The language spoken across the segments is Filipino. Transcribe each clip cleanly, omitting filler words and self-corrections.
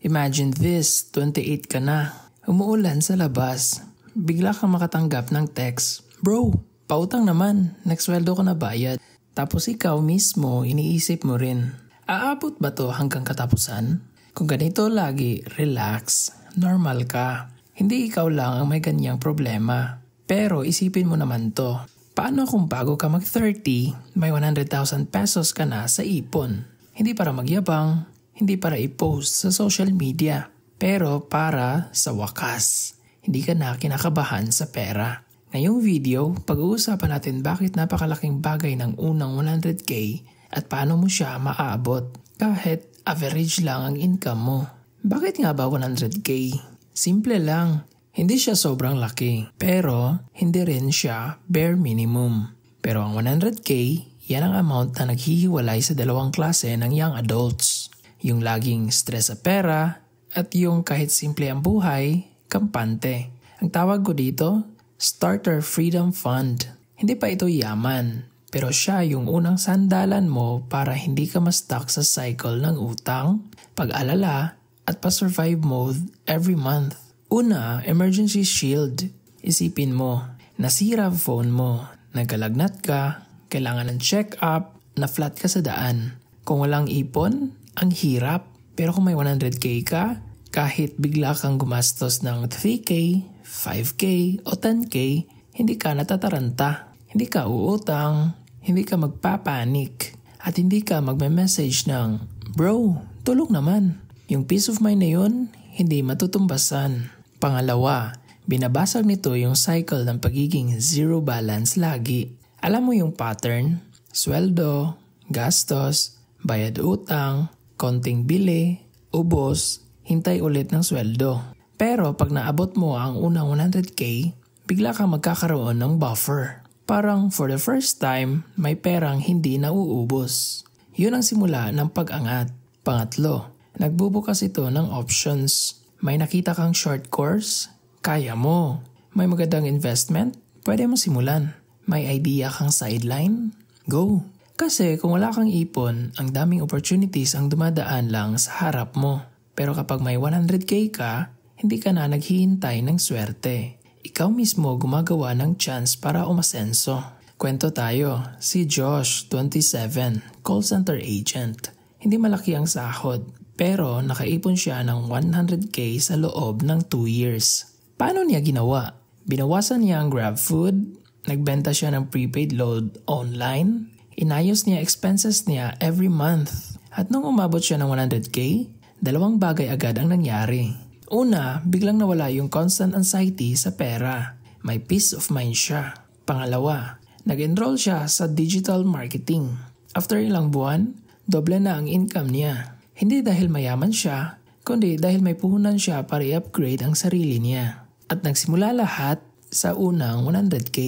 Imagine this, 28 ka na. Umuulan sa labas. Bigla kang makatanggap ng text, "Bro, pautang naman, nagsweldo ko na bayad." Tapos ikaw mismo, iniisip mo rin, aabot ba to hanggang katapusan? Kung ganito lagi, relax, normal ka. Hindi ikaw lang ang may ganyang problema. Pero isipin mo naman to. Paano kung bago ka mag-30, may 100,000 pesos ka na sa ipon? Hindi para magyabang, hindi para i-post sa social media, pero para sa wakas. Hindi ka na kinakabahan sa pera. Ngayong video, pag-uusapan natin bakit napakalaking bagay ng unang 100k at paano mo siya maaabot kahit average lang ang income mo. Bakit nga ba 100k? Simple lang. Hindi siya sobrang laki, pero hindi rin siya bare minimum. Pero ang 100k, yan ang amount na naghihiwalay sa dalawang klase ng young adults. Yung laging stress sa pera at yung kahit simple ang buhay, kampante. Ang tawag ko dito, Starter Freedom Fund. Hindi pa ito yaman, pero siya yung unang sandalan mo para hindi ka ma-stuck sa cycle ng utang, pag-alala, at pa-survive mode every month. Una, emergency shield. Isipin mo, nasira ang phone mo, nagkalagnat ka, kailangan ng check-up, na-flat ka sa daan. Kung walang ipon, ang hirap. Pero kung may 100k ka, kahit bigla kang gumastos ng 3k, 5k o 10k, hindi ka natataranta. Hindi ka uutang, hindi ka magpapanik, at hindi ka magme-message ng, "Bro, tulog naman." Yung peace of mind na yun, hindi matutumbasan. Pangalawa, binabasag nito yung cycle ng pagiging zero balance lagi. Alam mo yung pattern? Sweldo, gastos, bayad utang, konting bili, ubos, hintay ulit ng sweldo. Pero pag naabot mo ang unang 100k, bigla kang magkakaroon ng buffer. Parang for the first time, may perang hindi nauubos. Yun ang simula ng pag-angat. Pangatlo, nagbubukas ito ng options. May nakita kang short course? Kaya mo. May magandang investment? Pwede mo simulan. May idea kang sideline? Go! Kasi kung wala kang ipon, ang daming opportunities ang dumadaan lang sa harap mo. Pero kapag may 100k ka, hindi ka na naghihintay ng swerte. Ikaw mismo gumagawa ng chance para umasenso. Kwento tayo, si Josh, 27, call center agent. Hindi malaki ang sahod, pero nakaipon siya ng 100k sa loob ng 2 years. Paano niya ginawa? Binawasan niya ang grab food, nagbenta siya ng prepaid load online, inayos niya expenses niya every month. At nung umabot siya ng 100k, dalawang bagay agad ang nangyari. Una, biglang nawala yung constant anxiety sa pera. May peace of mind siya. Pangalawa, nag-enroll siya sa digital marketing. After ilang buwan, doble na ang income niya. Hindi dahil mayaman siya, kundi dahil may puhunan siya para i-upgrade ang sarili niya. At nagsimula lahat sa unang 100k.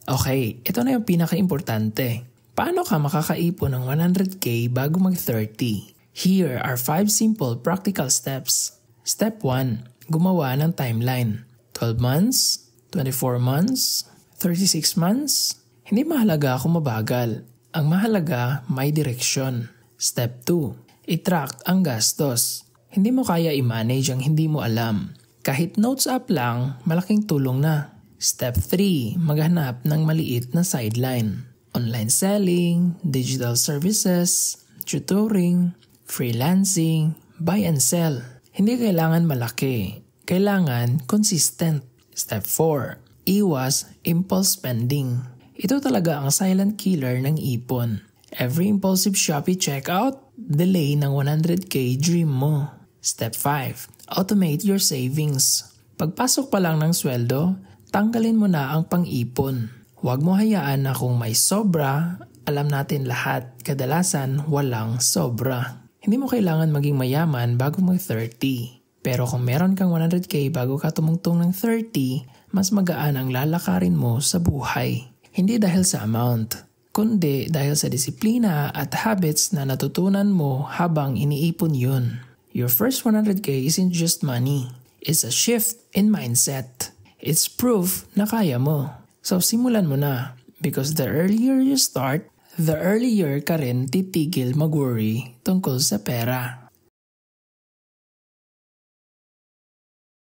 Okay, ito na yung pinaka-importante. Paano ka makakaipon ng 100k bago mag-30? Here are 5 simple practical steps. Step 1. Gumawa ng timeline. 12 months, 24 months, 36 months. Hindi mahalaga kung mabagal. Ang mahalaga, may direksyon. Step 2. I-track ang gastos. Hindi mo kaya i-manage ang hindi mo alam. Kahit notes app lang, malaking tulong na. Step 3. Maghanap ng maliit na sideline. Online selling, digital services, tutoring, freelancing, buy and sell. Hindi kailangan malaki. Kailangan consistent. Step 4. Iwas impulse spending. Ito talaga ang silent killer ng ipon. Every impulsive Shopee checkout, delay ng 100k dream mo. Step 5. Automate your savings. Pagpasok pa lang ng sweldo, tanggalin mo na ang pang-ipon. Huwag mo hayaan na kung may sobra, alam natin lahat, kadalasan walang sobra. Hindi mo kailangan maging mayaman bago mag-30. Pero kung meron kang 100k bago ka tumungtong ng 30, mas magaan ang lalakarin mo sa buhay. Hindi dahil sa amount, kundi dahil sa disiplina at habits na natutunan mo habang iniipon yun. Your first 100k isn't just money. It's a shift in mindset. It's proof na kaya mo. So simulan mo na. Because the earlier you start, the earlier ka rin titigil mag-worry tungkol sa pera.